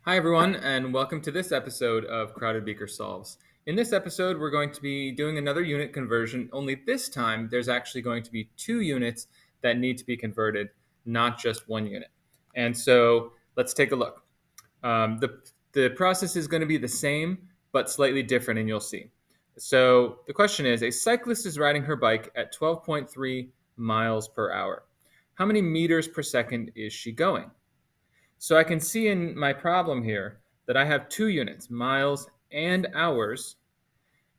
Hi, everyone, and welcome to this episode of Crowded Beaker Solves. In this episode, we're going to be doing another unit conversion, only this time there's actually going to be two units that need to be converted, not just one unit. And so let's take a look. The process is going to be the same, but slightly different, and you'll see. So the question is, a cyclist is riding her bike at 12.3 miles per hour. How many meters per second is she going? So I can see in my problem here that I have two units, miles and hours,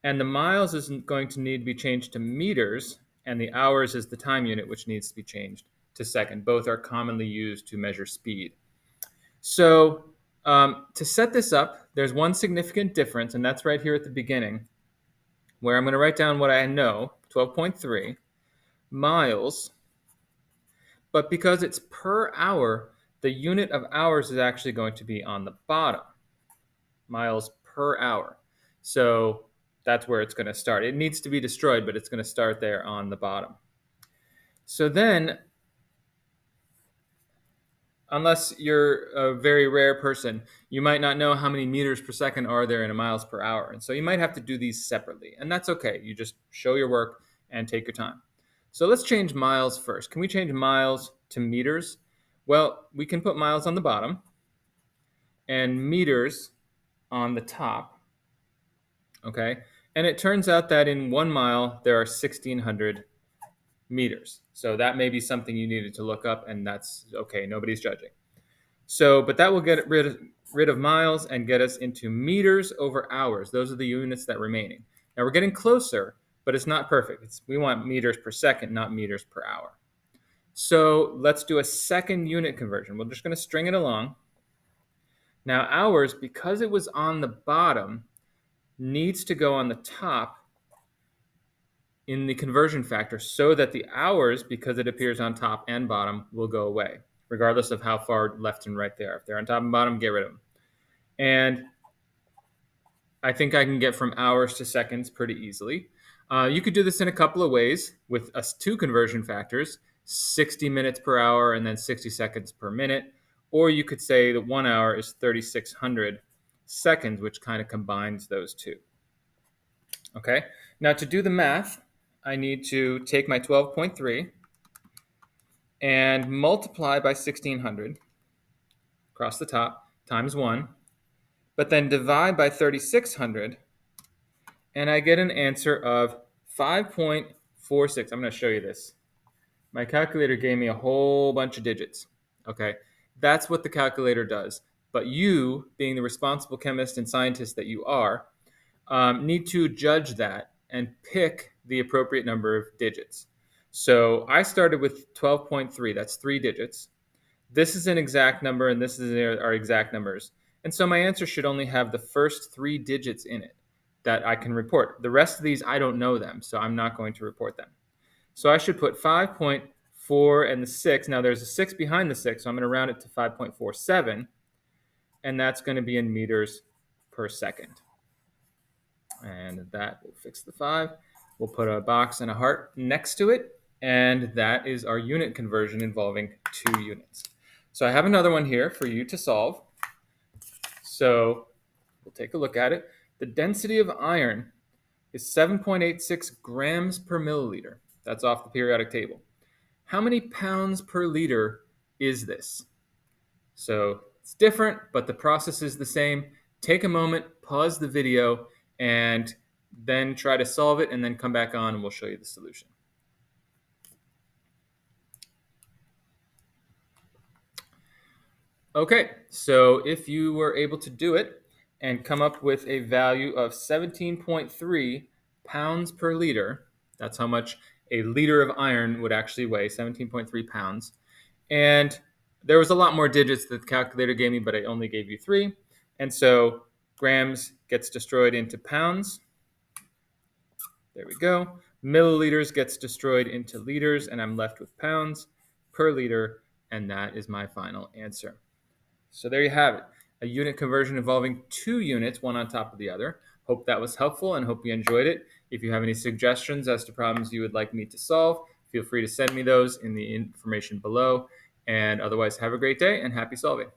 and the miles isn't going to need to be changed to meters, and the hours is the time unit, which needs to be changed to second. Both are commonly used to measure speed. So to set this up, there's one significant difference, and that's right here at the beginning, where I'm going to write down what I know, 12.3 miles, but because it's per hour, the unit of hours is actually going to be on the bottom. Miles per hour. So that's where it's going to start. It needs to be destroyed, but it's going to start there on the bottom. So then, unless you're a very rare person, you might not know how many meters per second are there in a miles per hour. And so you might have to do these separately. And that's okay. You just show your work and take your time. So let's change miles first. Can we change miles to meters? Well, we can put miles on the bottom and meters on the top. Okay. And it turns out that in 1 mile, there are 1,600 meters. So that may be something you needed to look up, and that's okay. Nobody's judging. So, but that will get rid of miles and get us into meters over hours. Those are the units that are remaining. Now we're getting closer, but it's not perfect. We want meters per second, not meters per hour. So let's do a second unit conversion. We're just going to string it along. Now hours, because it was on the bottom, needs to go on the top in the conversion factor so that the hours, because it appears on top and bottom, will go away, regardless of how far left and right they are. If they're on top and bottom, get rid of them. And I think I can get from hours to seconds pretty easily. You could do this in a couple of ways with us two conversion factors, 60 minutes per hour and then 60 seconds per minute. Or you could say that 1 hour is 3,600 seconds, which kind of combines those two. Okay, now to do the math, I need to take my 12.3 and multiply by 1,600 across the top times 1, but then divide by 3,600, and I get an answer of 5.46. I'm going to show you this. My calculator gave me a whole bunch of digits. Okay, that's what the calculator does. But you, being the responsible chemist and scientist that you are, need to judge that and pick the appropriate number of digits. So I started with 12.3. That's 3 digits. This is an exact number, and this is our exact numbers. And so my answer should only have the first 3 digits in it that I can report. The rest of these, I don't know them, so I'm not going to report them. So I should put 5.4 and the 6. Now there's a 6 behind the 6, so I'm going to round it to 5.47, and that's going to be in meters per second. And that will fix the 5. We'll put a box and a heart next to it, and that is our unit conversion involving 2 units. So I have another one here for you to solve. So we'll take a look at it. The density of iron is 7.86 grams per milliliter. That's off the periodic table. How many pounds per liter is this? So it's different, but the process is the same. Take a moment, pause the video, and then try to solve it, and then come back on and we'll show you the solution. Okay, so if you were able to do it and come up with a value of 17.3 pounds per liter, that's how much a liter of iron would actually weigh, 17.3 pounds. And there was a lot more digits that the calculator gave me, but I only gave you 3. And so grams gets destroyed into pounds. There we go. Milliliters gets destroyed into liters, and I'm left with pounds per liter, and that is my final answer. So there you have it, a unit conversion involving 2 units, one on top of the other. Hope that was helpful and hope you enjoyed it. If you have any suggestions as to problems you would like me to solve, feel free to send me those in the information below. And otherwise, have a great day and happy solving.